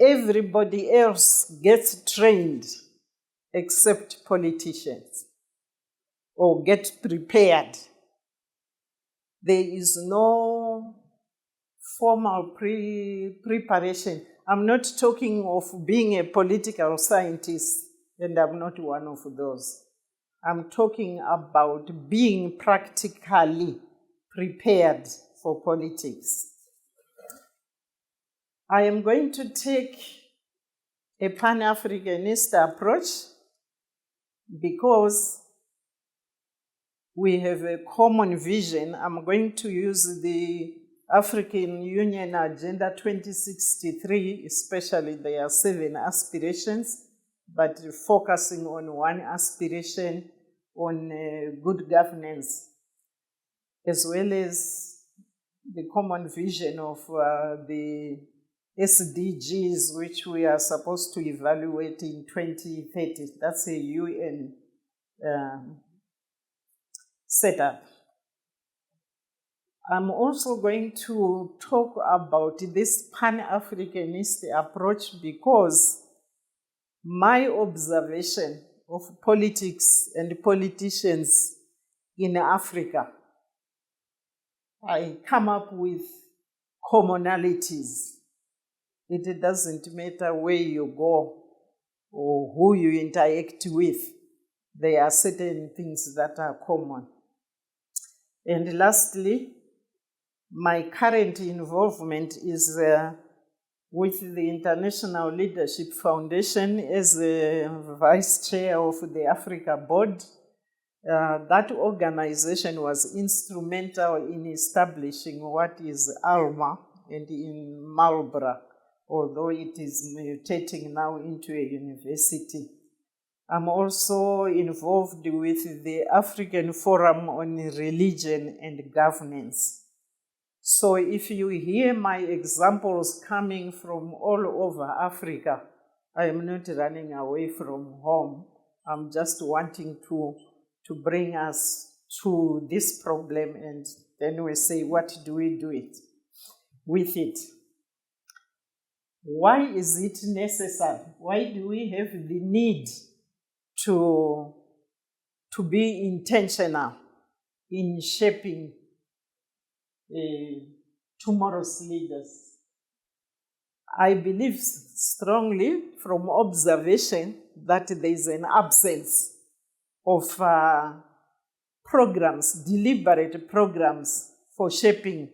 everybody else gets trained except politicians, or get prepared. There is no formal preparation. I'm not talking of being a political scientist, and I'm not one of those. I'm talking about being practically prepared for politics. I am going to take a Pan-Africanist approach because we have a common vision. I'm going to use the African Union Agenda 2063, especially there are 7 aspirations, but focusing on one aspiration on good governance, as well as the common vision of the SDGs, which we are supposed to evaluate in 2030. That's a UN setup. I'm also going to talk about this Pan-Africanist approach because my observation of politics and politicians in Africa, I come up with commonalities. It doesn't matter where you go or who you interact with. There are certain things that are common. And lastly, my current involvement is with the International Leadership Foundation as the Vice Chair of the Africa Board. That organization was instrumental in establishing what is ALMA and in Marlborough, although it is mutating now into a university. I'm also involved with the African Forum on Religion and Governance. So if you hear my examples coming from all over Africa, I am not running away from home. I'm just wanting to bring us to this problem, and then we say, what do we do with it? Why is it necessary? Why do we have the need to be intentional in shaping tomorrow's leaders? I believe strongly from observation that there is an absence of programs, deliberate programs for shaping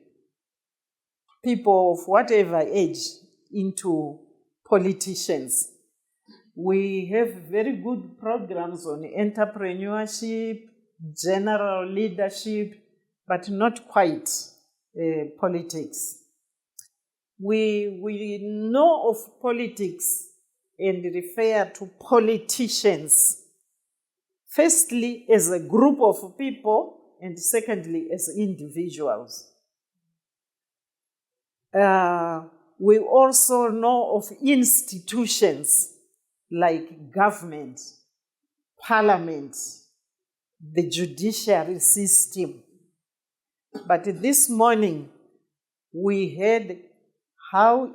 people of whatever age into politicians. We have very good programs on entrepreneurship, general leadership, but not quite politics. We know of politics and refer to politicians, firstly as a group of people, and secondly as individuals. We also know of institutions like government, parliament, the judiciary system. But this morning, we heard how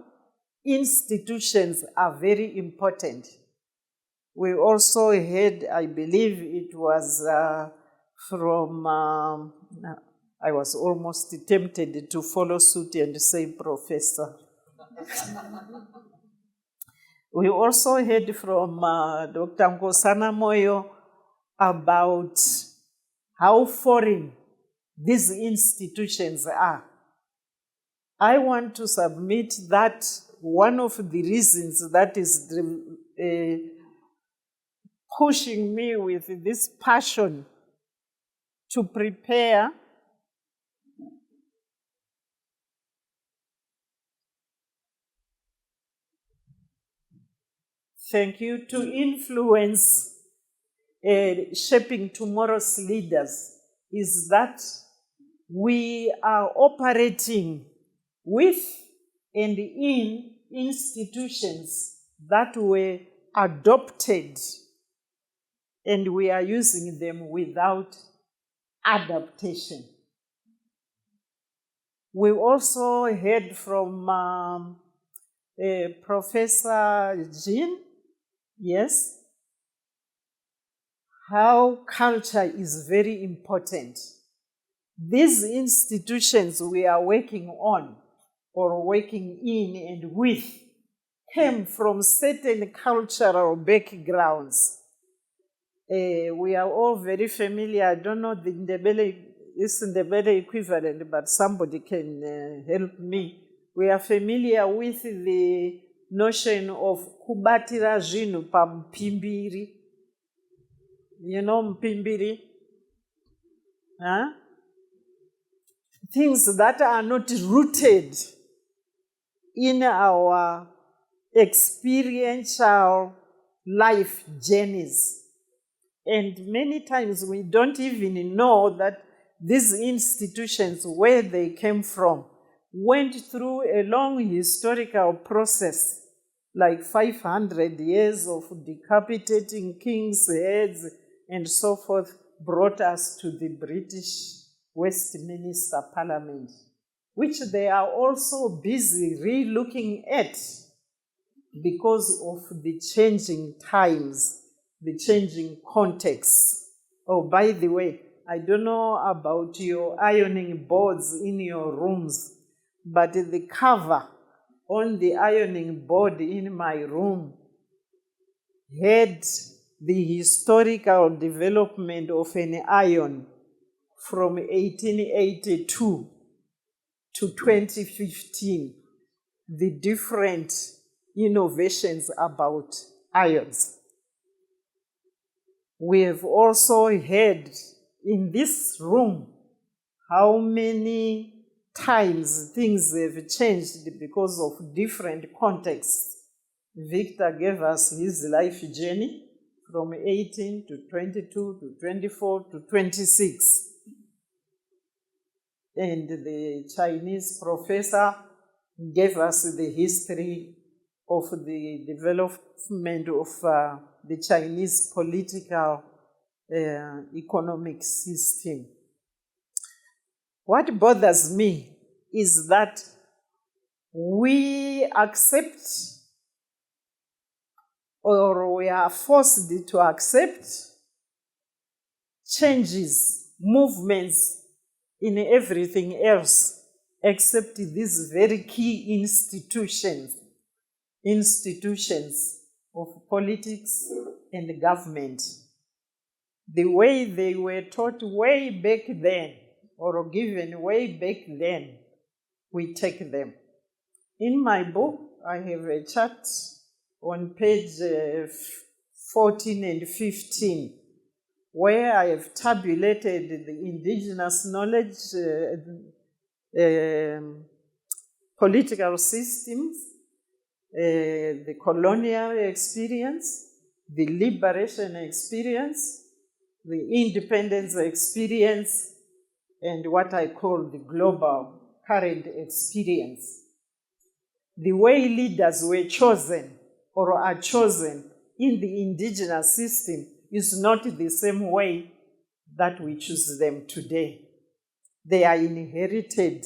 institutions are very important. We also heard, I believe it was from, I was almost tempted to follow suit and say professor. We also heard from Dr. Nkosana Moyo about how foreign these institutions are. I want to submit that one of the reasons that is pushing me with this passion to prepare to influence shaping tomorrow's leaders is that we are operating with and in institutions that were adopted, and we are using them without adaptation. We also heard from Professor Jean, yes, how culture is very important. These institutions we are working on or working in and with came from certain cultural backgrounds. We are all very familiar. I don't know the Ndebele equivalent, but somebody can help me. We are familiar with the notion of kubatira zvinhu pampimbiri. You know mpimbiri? Huh? Things that are not rooted in our experiential life journeys. And many times we don't even know that these institutions, where they came from, went through a long historical process, like 500 years of decapitating kings' heads and so forth, brought us to the British Westminster Parliament, which they are also busy re-looking at because of the changing times, the changing context. Oh, by the way, I don't know about your ironing boards in your rooms, but the cover on the ironing board in my room had the historical development of an iron from 1882 to 2015, the different innovations about irons. We have also heard in this room how many times things have changed because of different contexts. Victor gave us his life journey from 18 to 22 to 24 to 26. And the Chinese professor gave us the history of the development of the Chinese political economic system. What bothers me is that we accept, or we are forced to accept, changes, movements in everything else except these very key institutions of politics and government. The way they were taught way back then, or given way back then, we take them. In my book, I have a chart on page 14 and 15, where I have tabulated the indigenous knowledge, political systems, the colonial experience, the liberation experience, the independence experience, and what I call the global current experience. The way leaders were chosen or are chosen in the indigenous system is not the same way that we choose them today. They are inherited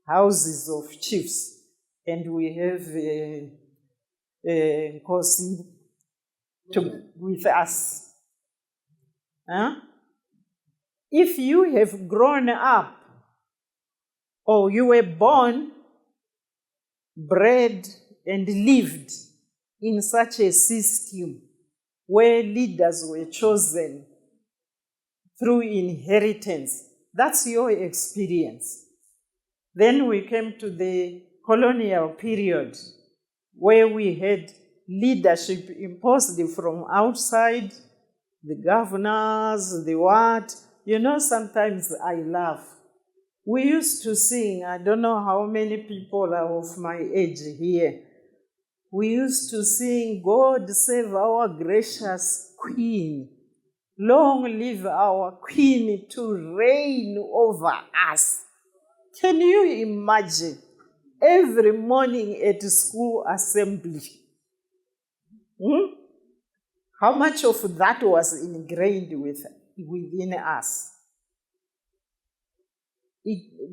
houses of chiefs, and we have Nkosi with us. Huh? If you have grown up, or you were born, bred, and lived in such a system where leaders were chosen through inheritance, that's your experience. Then we came to the colonial period, where we had leadership imposed from outside, the governors, the what. You know, sometimes I laugh. We used to sing, I don't know how many people are of my age here. We used to sing, God save our gracious Queen. Long live our Queen to reign over us. Can you imagine? Every morning at school assembly. How much of that was ingrained within us?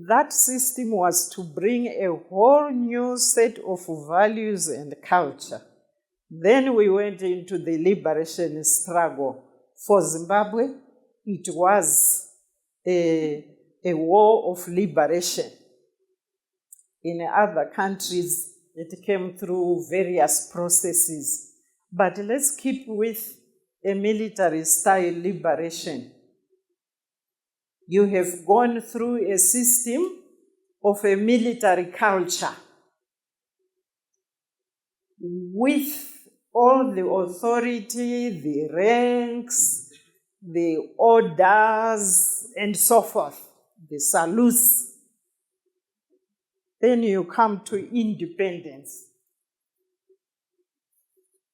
that system was to bring a whole new set of values and culture. Then we went into the liberation struggle. For Zimbabwe, it was a war of liberation. In other countries, it came through various processes. But let's keep with a military-style liberation. You have gone through a system of a military culture with all the authority, the ranks, the orders, and so forth, the salutes. Then you come to independence,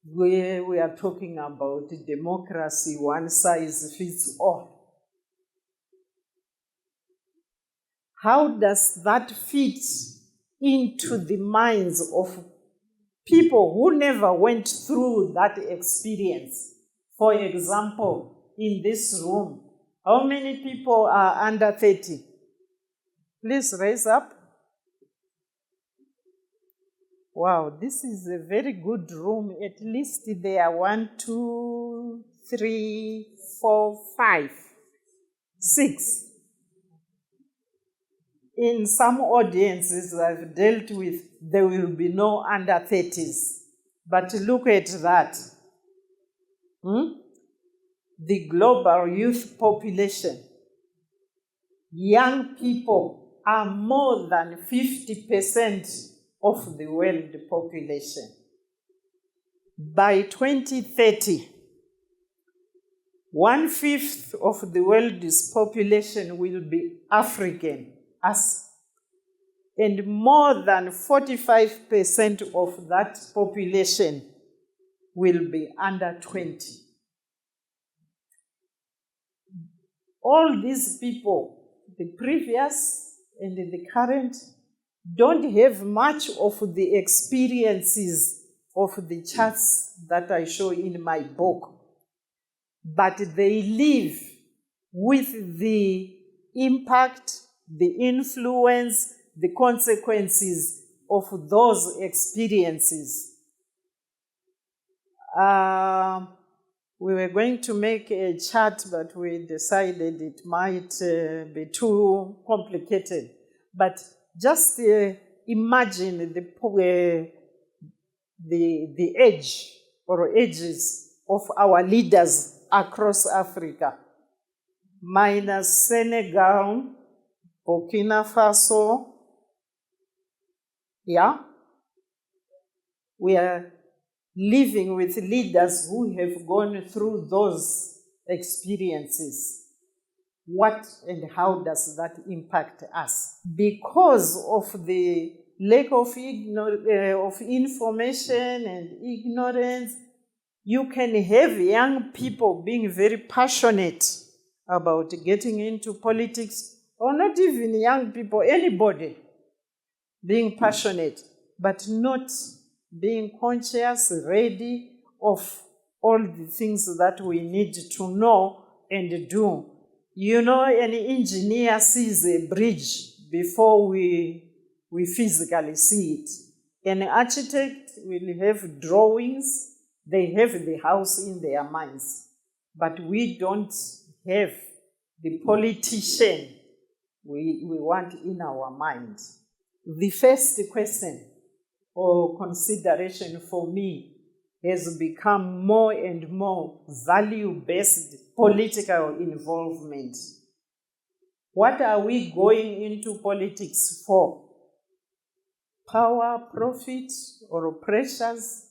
where we are talking about democracy, one size fits all. How does that fit into the minds of people who never went through that experience? For example, in this room, how many people are under 30? Please raise up. Wow, this is a very good room. At least there are 1, 2, 3, 4, 5, 6. In some audiences I've dealt with, there will be no under 30s. But look at that. The global youth population, young people are more than 50% of the world population. By 2030, 1/5 of the world's population will be African. And more than 45% of that population will be under 20. All these people, the previous and the current, don't have much of the experiences of the charts that I show in my book, but they live with the impact, the influence, the consequences of those experiences. We were going to make a chart, but we decided it might be too complicated. But just imagine the age or ages of our leaders across Africa, minus Senegal, Burkina Faso. Yeah? We are living with leaders who have gone through those experiences. What and how does that impact us? Because of the lack of information and ignorance, you can have young people being very passionate about getting into politics, or not even young people, anybody being passionate, but not being conscious, ready of all the things that we need to know and do. You know, an engineer sees a bridge before we physically see it. An architect will have drawings, they have the house in their minds, but we don't have the politician we want in our mind. The first question or consideration for me has become more and more value-based political involvement. What are we going into politics for? Power, profit, or pressures?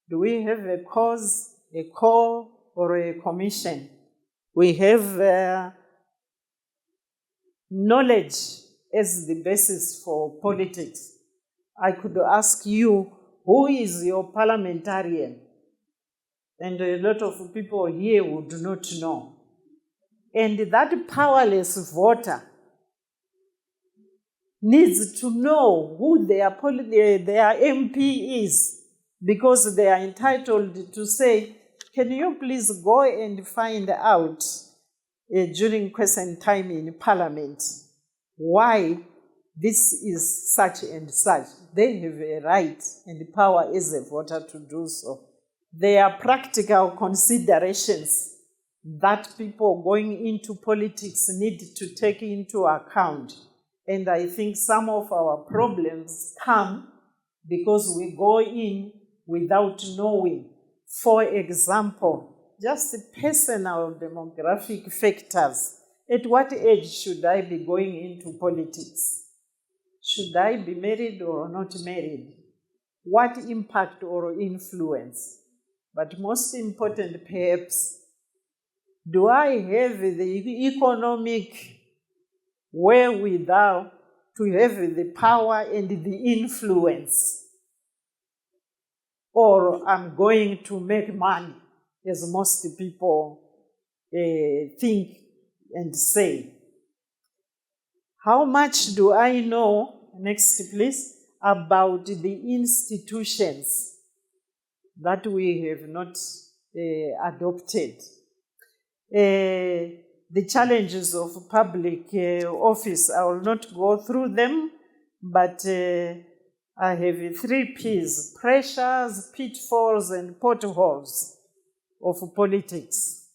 Do we have a cause, a call, or a commission? We have knowledge as the basis for politics. I could ask you, who is your parliamentarian? And a lot of people here would not know. And that powerless voter needs to know who their MP is, because they are entitled to say, can you please go and find out during question time in Parliament why this is such and such. They have a right and power as a voter to do so. There are practical considerations that people going into politics need to take into account. And I think some of our problems come because we go in without knowing. For example, just personal demographic factors. At what age should I be going into politics? Should I be married or not married? What impact or influence? But most important, perhaps, do I have the economic wherewithal to have the power and the influence? Or I'm going to make money, as most people think and say. How much do I know, next please, about the institutions that we have not adopted? The challenges of public office, I will not go through them, but I have 3 P's: pressures, pitfalls, and potholes of politics.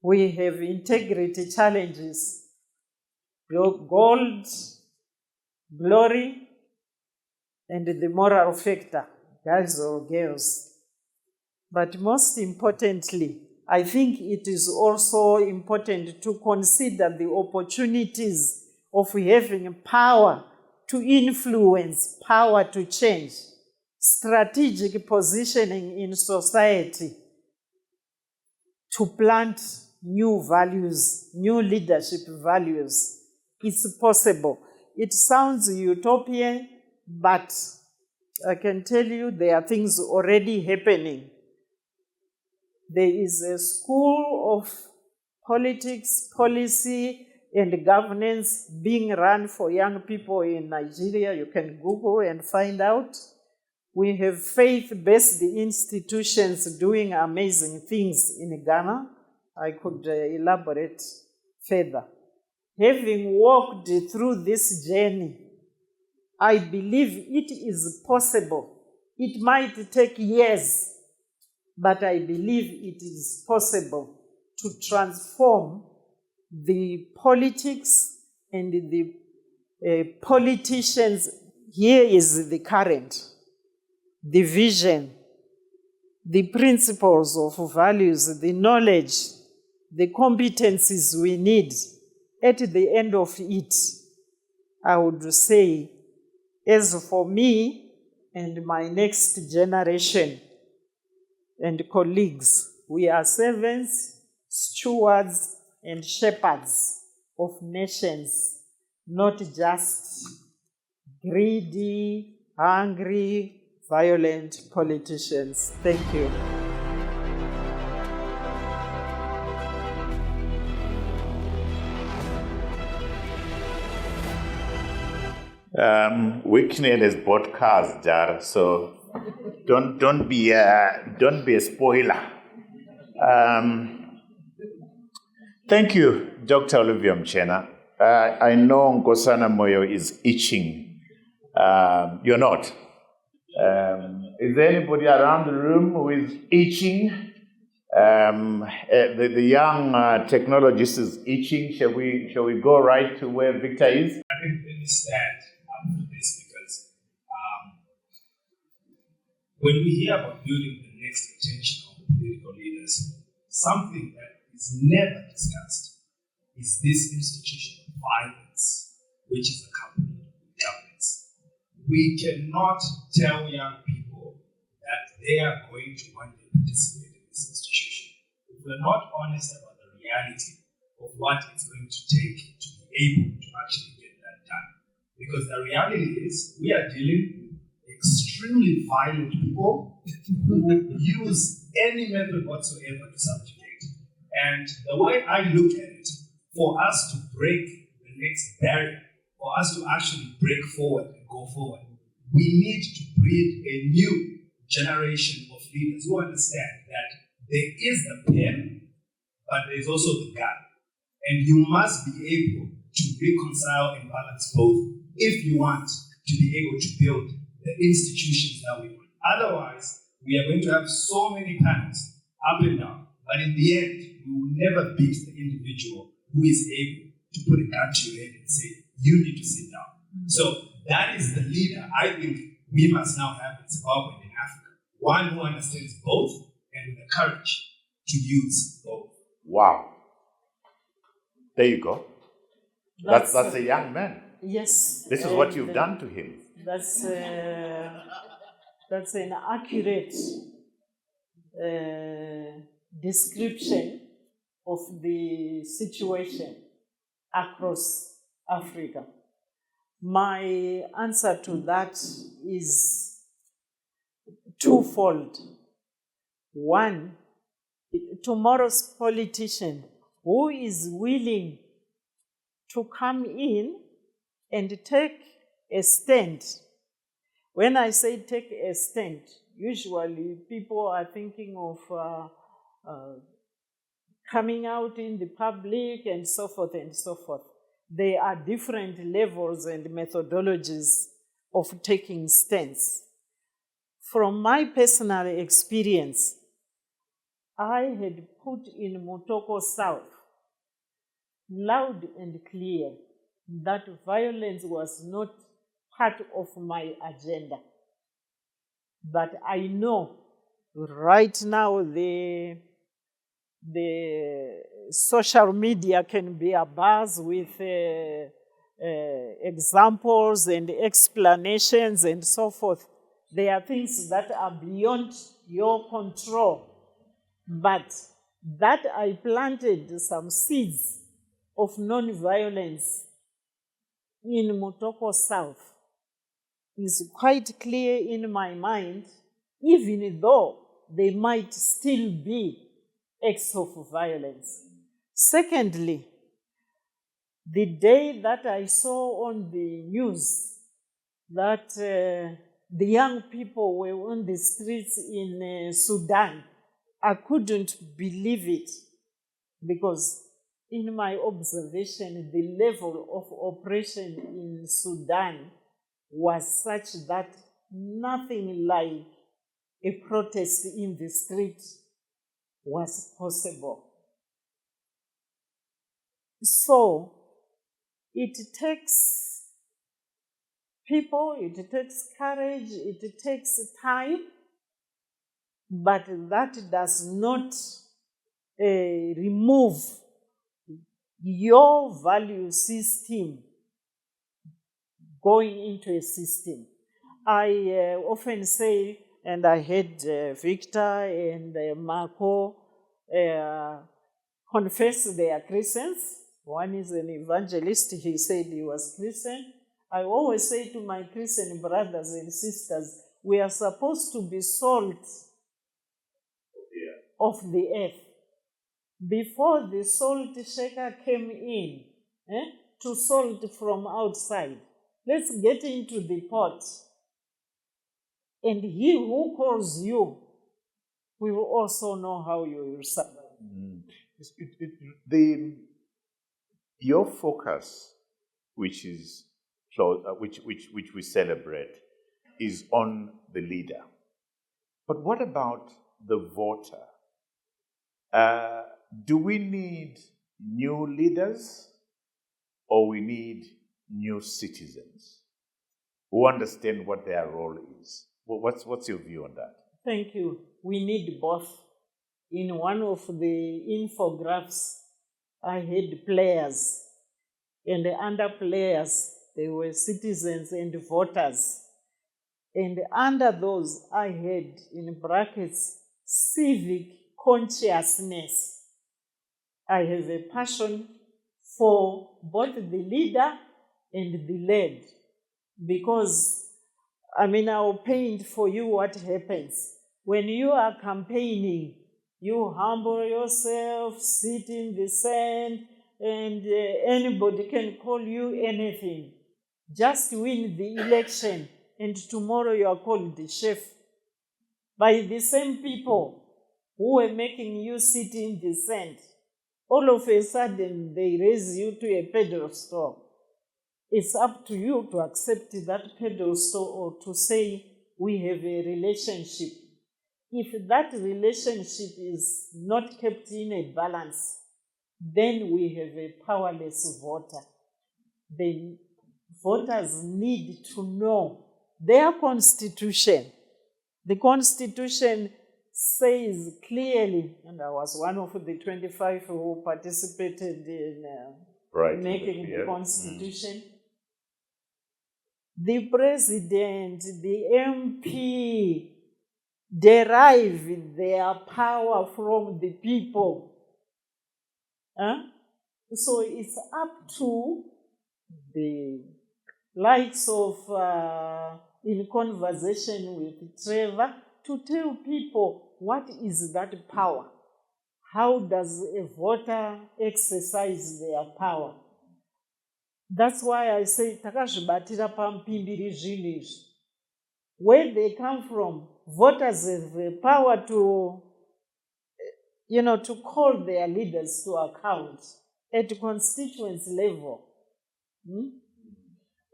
We have integrity challenges, gold, glory, and the moral factor, guys or girls. But most importantly, I think it is also important to consider the opportunities of having power to influence, power to change, strategic positioning in society, to plant new values, new leadership values. It's possible. It sounds utopian, but I can tell you there are things already happening. There is a school of politics, policy, and governance being run for young people in Nigeria. You can Google and find out. We have faith-based institutions doing amazing things in Ghana. I could elaborate further. Having walked through this journey, I believe it is possible. It might take years, but I believe it is possible to transform the politics and the politicians. Here is the current, the vision, the principles of values, the knowledge, the competencies we need. At the end of it, I would say, as for me and my next generation and colleagues, we are servants, stewards, and shepherds of nations, not just greedy, hungry, violent politicians. Thank you. Wicknell has bought cars, Jar, so don't be a spoiler. Thank you, Dr. Olivia Muchena. I know Nkosana Moyo is itching. You're not. Is there anybody around the room who is itching? The young technologist is itching. Shall we go right to where Victor is? I think let me stand up for this because when we hear about building the next generation of political leaders, something that is never discussed is this institution of violence, which is accompanied with governance. We cannot tell young people that they are going to one day participate in this institution if we're not honest about the reality of what it's going to take to be able to actually get that done. Because the reality is we are dealing with extremely violent people who use any method whatsoever to subjugate. And the way I look at it, for us to break the next barrier, for us to actually break forward and go forward, we need to breed a new generation of leaders who understand that there is the pen, but there's also the gun. And you must be able to reconcile and balance both if you want to be able to build the institutions that we want. Otherwise, we are going to have so many panels up and down, but in the end, we will never beat the individual who is able to put a gun to your head and say, you need to sit down. So that is the leader I think we must now have in Zimbabwe and in Africa. One who understands both and with the courage to use both. Wow. There you go. That's a young man. Yes. This is what you've done to him. That's an accurate description of the situation across Africa. My answer to that is twofold. One, tomorrow's politician who is willing to come in and take a stand. When I say take a stand, usually people are thinking of coming out in the public and so forth and so forth. There are different levels and methodologies of taking stands. From my personal experience, I had put in Motoko South loud and clear that violence was not part of my agenda. But I know right now the social media can be abuzz with examples and explanations and so forth. There are things that are beyond your control. But that I planted some seeds of non-violence in Motoko South is quite clear in my mind, even though there might still be acts of violence. Secondly, the day that I saw on the news that the young people were on the streets in Sudan, I couldn't believe it, because in my observation, the level of oppression in Sudan was such that nothing like a protest in the street was possible. So it takes people, it takes courage, it takes time, but that does not remove your value system going into a system. I often say, and I heard Victor and Marco confess they are Christians. One is an evangelist, he said he was Christian. I always say to my Christian brothers and sisters, we are supposed to be salt of the earth. Before the salt shaker came in to salt from outside, let's get into the pot. And he who calls you will also know how you will survive. Your focus, which is which we celebrate, is on the leader. But what about the voter? Do we need new leaders, or we need new citizens who understand what their role is? What's your view on that? Thank you. We need both. In one of the infographs, I had players, and under players, there were citizens and voters. And under those, I had, in brackets, civic consciousness. I have a passion for both the leader and the led, because, I'll paint for you what happens. When you are campaigning, you humble yourself, sit in the sand, and anybody can call you anything. Just win the election, and tomorrow you are called the chef by the same people who were making you sit in the sand. all of a sudden they raise you to a pedestal. It's up to you to accept that pedestal or to say, we have a relationship. If that relationship is not kept in a balance, then we have a powerless voter. The voters need to know their constitution. The constitution says clearly, and I was one of the 25 who participated in making the constitution. The president, the MP, derive their power from the people. So it's up to the likes of, in conversation with Trevor, to tell people what is that power. How does a voter exercise their power? That's why I say, takazvibatira pampimbiri zvinhu izvi. Where they come from, voters have the power to, to call their leaders to account at constituency level.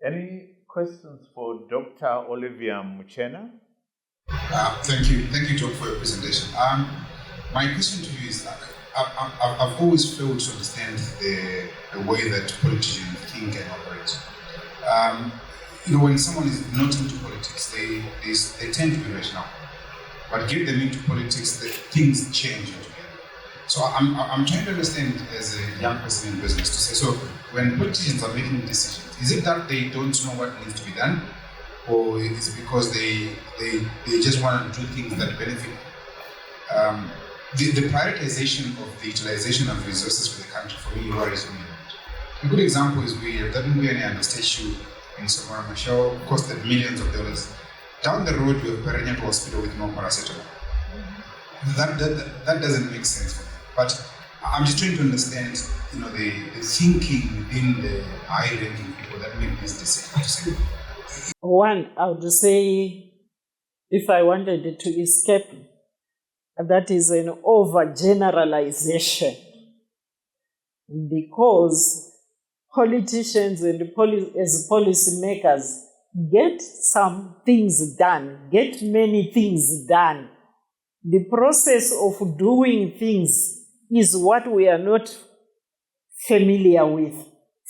Any questions for Dr. Olivia Muchena? Thank you, John, for your presentation. My question to you is that I've always failed to understand the way that politicians think and operate. When someone is not into politics, they tend to be rational. But get them into politics, things change altogether. So I'm trying to understand, as a young person in business, to say, so when politicians are making decisions, is it that they don't know what needs to be done? Or is it because they just want to do things that benefit? The prioritization of the utilization of resources for the country, for me, worries me. A good example is that Nguyani statue in Samora Machel costed millions of dollars. Down the road, we have Perenya Hospital with no paracetamol. That doesn't make sense for me. But I'm just trying to understand, the thinking within the high-ranking people that make this decision. One, I would say, if I wanted to escape, that is an overgeneralization. Because politicians and as policymakers get some things done, get many things done. The process of doing things is what we are not familiar with.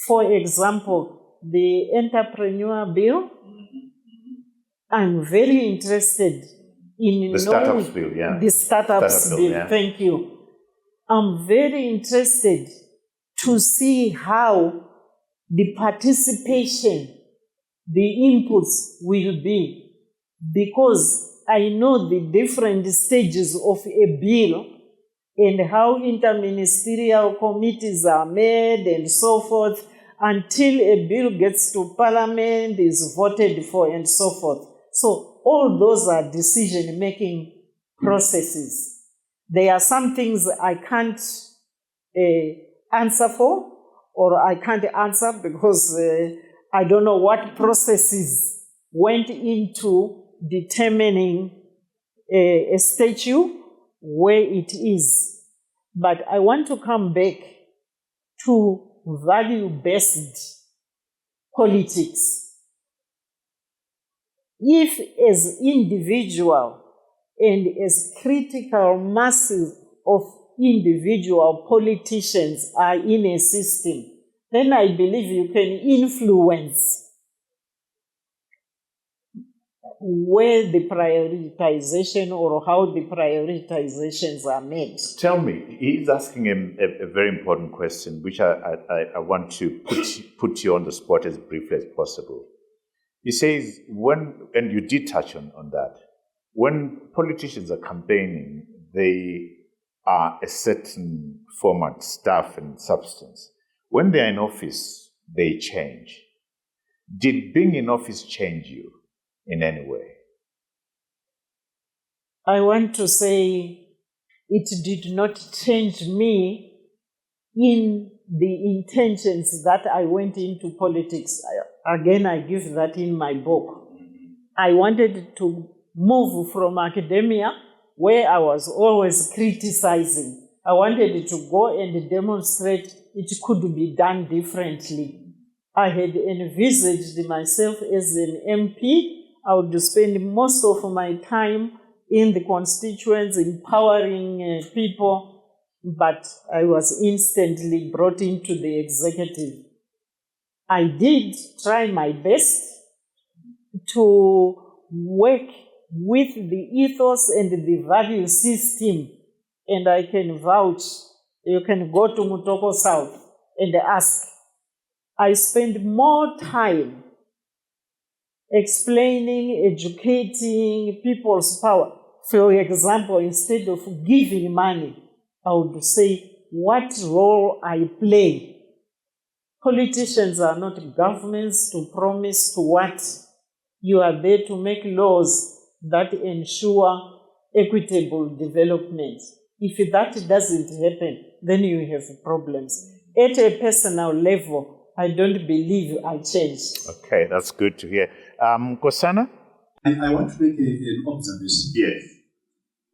For example, the entrepreneur bill, I'm very interested in the startups bill, yeah. The startups bill, yeah. Thank you. I'm very interested to see how the participation, the inputs will be, because I know the different stages of a bill and how interministerial committees are made and so forth until a bill gets to Parliament, is voted for and so forth. So all those are decision-making processes. There are some things I can't answer for, or I can't answer because I don't know what processes went into determining a statute where it is. But I want to come back to value-based politics. If as individual and as critical masses of individual politicians are in a system, then I believe you can influence where the prioritization or how the prioritizations are made. Tell me, he's asking a very important question, which I want to put you on the spot as briefly as possible. He says, and you did touch on that, when politicians are campaigning, they are a certain format, staff and substance. When they're in office, they change. Did being in office change you in any way? I want to say it did not change me in the intentions that I went into politics. Again, I give that in my book. I wanted to move from academia, where I was always criticizing. I wanted to go and demonstrate it could be done differently. I had envisaged myself as an MP. I would spend most of my time in the constituents empowering people, but I was instantly brought into the executive. I did try my best to work with the ethos and the value system, and I can vouch. You can go to Mutoko South and ask. I spend more time explaining, educating people's power. For example, instead of giving money, I would say what role I play. Politicians are not governments to promise to what. You are there to make laws that ensure equitable development. If that doesn't happen, then you have problems. At a personal level, I don't believe I changed. Okay, that's good to hear. Kosana? I want to make an observation. Yes.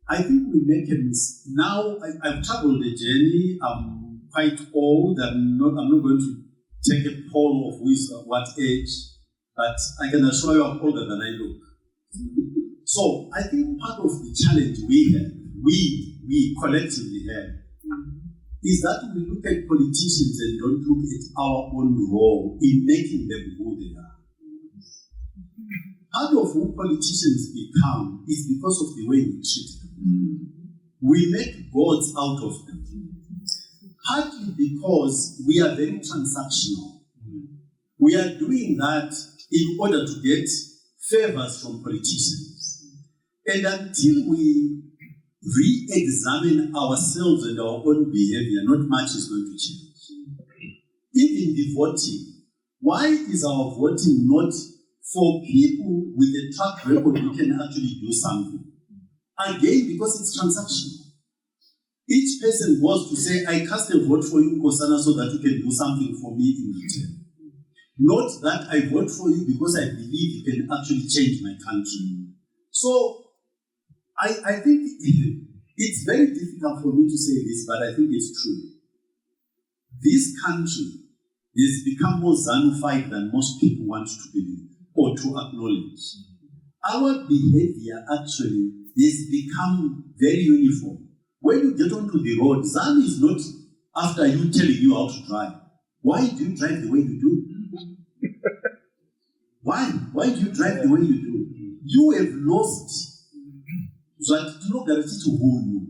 I think we make a mistake. Now, I've traveled the journey. I'm quite old. I'm not going to take a poll of who is what age, but I can assure you I'm older than I look. So I think part of the challenge we collectively have, is that we look at politicians and don't look at our own role in making them who they are. Part of who politicians become is because of the way we treat them. We make gods out of them. Partly because we are very transactional. We are doing that in order to get favors from politicians. And until we re-examine ourselves and our own behavior, not much is going to change. Even the voting. Why is our voting not for people with a track record who can actually do something? Again, because it's transactional. Each person goes to say, I cast a vote for you, Kosana, so that you can do something for me in return. Not that I vote for you because I believe you can actually change my country. So, I think it's very difficult for me to say this, but I think it's true. This country has become more Zanufied than most people want to believe or to acknowledge. Our behavior actually has become very uniform. When you get onto the road, ZANU is not after you telling you how to drive. Why do you drive the way you do? Why? Why do you drive the way you do? You have lost that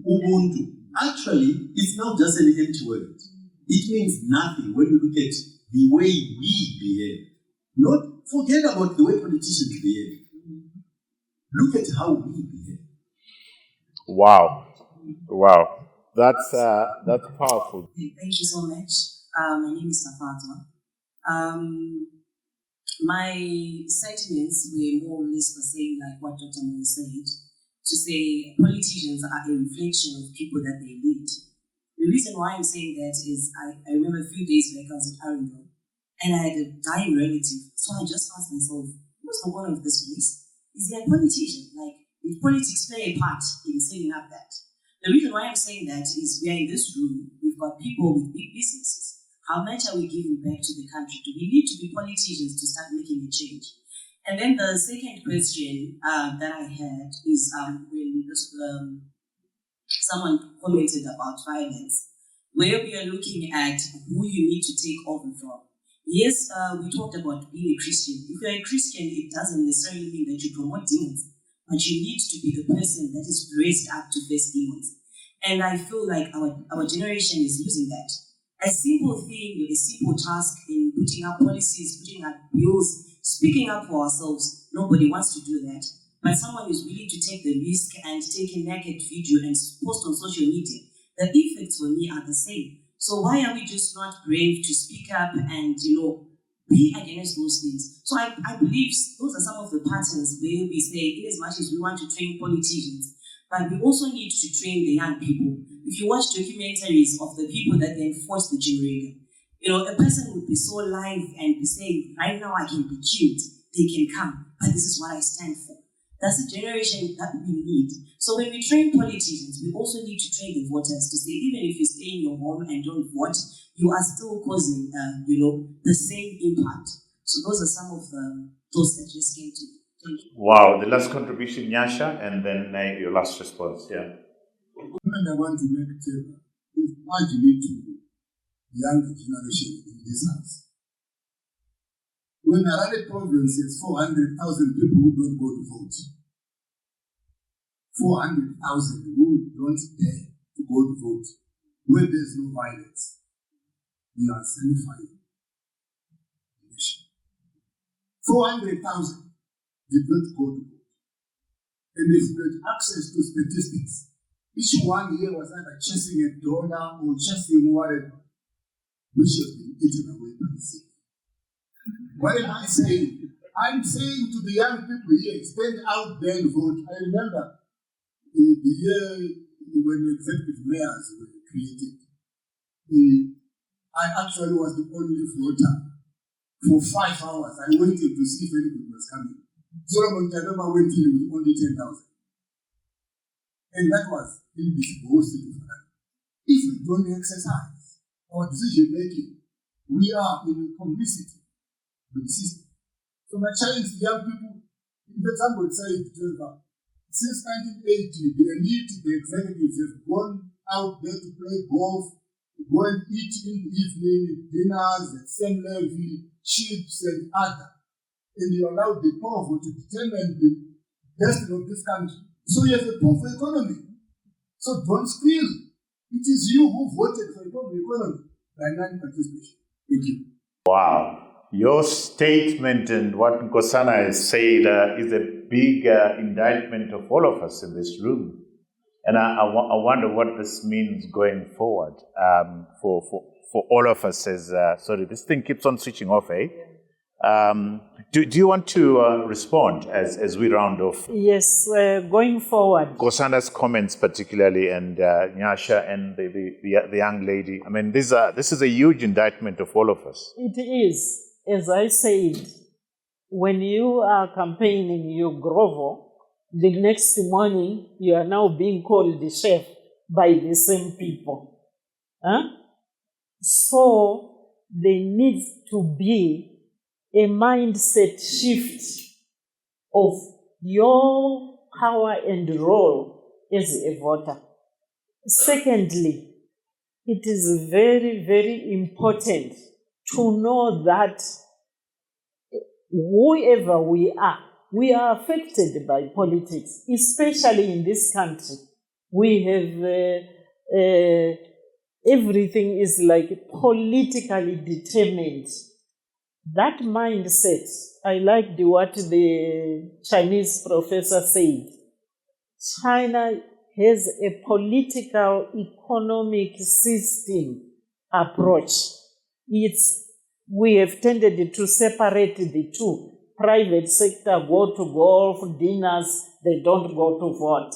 Ubuntu. Actually, it's not just an empty word. It means nothing when you look at the way we behave. Not forget about the way politicians behave. Look at how we behave. Wow. That's powerful. Thank you so much. My name is Tafatwa. My sentiments were more or less the same like what Dr. Moore said, to say politicians are a reflection of people that they lead. The reason why I'm saying that is I remember a few days back I was at Arundel and I had a dying relative. So I just asked myself, what's the point of this place? Is he a politician? Like, if politics play a part in setting up that. The reason why I'm saying that is we are in this room, we've got people with big businesses. How much are we giving back to the country? Do we need to be politicians to start making a change? And then the second question that I had is when someone commented about violence, where we are looking at who you need to take over from. Yes, we talked about being a Christian. If you're a Christian, it doesn't necessarily mean that you promote demons, but you need to be the person that is raised up to face demons. And I feel like our generation is losing that. A simple thing, a simple task in putting up policies, putting up bills, speaking up for ourselves, nobody wants to do that. But someone is willing to take the risk and take a naked video and post on social media. The effects for me are the same. So why are we just not brave to speak up and, be against those things? So I believe those are some of the patterns where we say, in as much as we want to train politicians, but we also need to train the young people. If you watch documentaries of the people that they enforce the generator, a person would be so live and be saying, right now I can be killed, they can come, but this is what I stand for. That's the generation that we need. So when we train politicians, we also need to train the voters to say, even if you stay in your home and don't vote, you are still causing, the same impact. So those are some of the thoughts that just came to me. Thank you. Wow, the last contribution, Nyasha, and then your last response. Yeah. When I want to make a table, is marginally to the younger generation in this house. When Harare province has 400,000 people who don't go to vote, 400,000 who don't dare to go to vote, where there's no violence, we are sanifying the nation. 400,000 did not go to vote. And if you had access to statistics, each one here was either chasing a dollar or chasing whatever, which has been eaten away by the sea. What am I saying? I'm saying to the young people here, stand out there and vote. I remember the year when executive mayors were created. I actually was the only voter. For 5 hours, I waited to see if anybody was coming. Solomon Tadoma went in with only 10,000. And that was in this most different. If we don't exercise our decision making, we are in complicity with the system. So my challenge to young people, for example, say, since 1980, the elite, the executives have gone out there to play golf, go and eat in the evening, dinners at same level, chips and other. And you allow the powerful to determine the destiny of this country. So you have a powerful economy. So don't squeal. It is you who voted for a powerful economy by non-participation. Thank you. Wow. Your statement and what Nkosana has said is a big indictment of all of us in this room. And I wonder what this means going forward for all of us as, sorry, this thing keeps on switching off, eh? Do you want to respond as we round off? Yes, going forward. Nkosana's comments particularly, and Nyasha and the young lady. I mean, this is a huge indictment of all of us. It is. As I said, when you are campaigning, you grovel. The next morning, you are now being called the chef by the same people. Huh? So, there needs to be a mindset shift of your power and role as a voter. Secondly, it is very, very important to know that whoever we are affected by politics, especially in this country. We have everything is like politically determined. That mindset, I liked what the Chinese professor said. China has a political economic system approach. We have tended to separate the two. Private sector go to golf, dinners, they don't go to vote.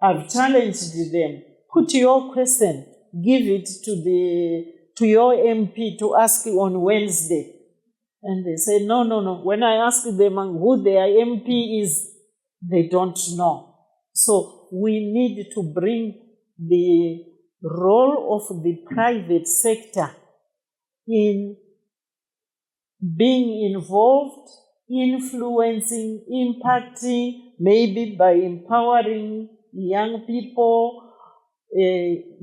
I've challenged them, put your question, give it to your MP to ask on Wednesday. And they say, no. When I ask them who their MP is, they don't know. So we need to bring the role of the private sector in being involved, influencing, impacting, maybe by empowering young people.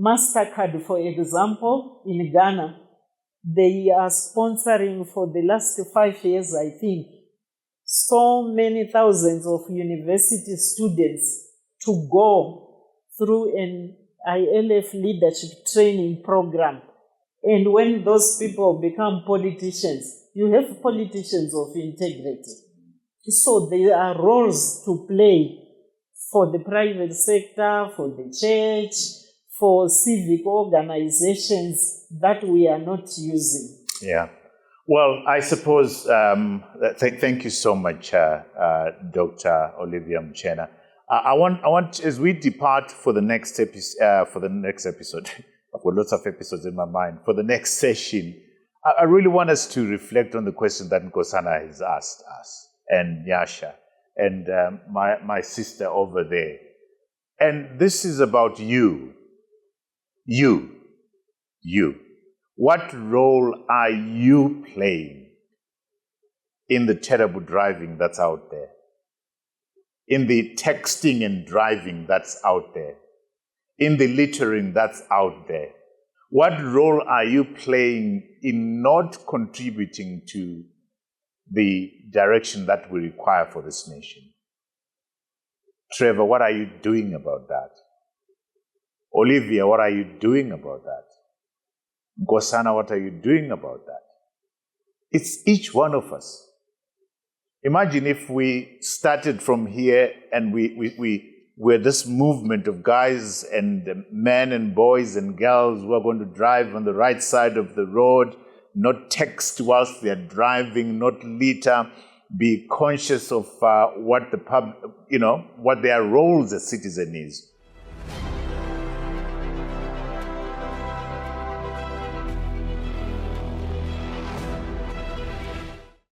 MasterCard, for example, in Ghana, they are sponsoring for the last 5 years, I think, so many thousands of university students to go through an ILF leadership training program. And when those people become politicians, you have politicians of integrity. So there are roles to play for the private sector, for the church, for civic organizations that we are not using. Yeah. Well, I suppose, thank you so much, Dr. Olivia Muchena. I want, as we depart for the next episode, I've got lots of episodes in my mind, for the next session, I really want us to reflect on the question that Nkosana has asked us, and Nyasha. and my sister over there. And this is about you. You. What role are you playing in the terrible driving that's out there? In the texting and driving that's out there? In the littering that's out there? What role are you playing in not contributing to the direction that we require for this nation? Trevor, what are you doing about that? Olivia, what are you doing about that? Nkosana, what are you doing about that? It's each one of us. Imagine if we started from here and we're this movement of guys and men and boys and girls who are going to drive on the right side of the road, not text whilst they're driving, not litter, be conscious of what their roles as citizen is.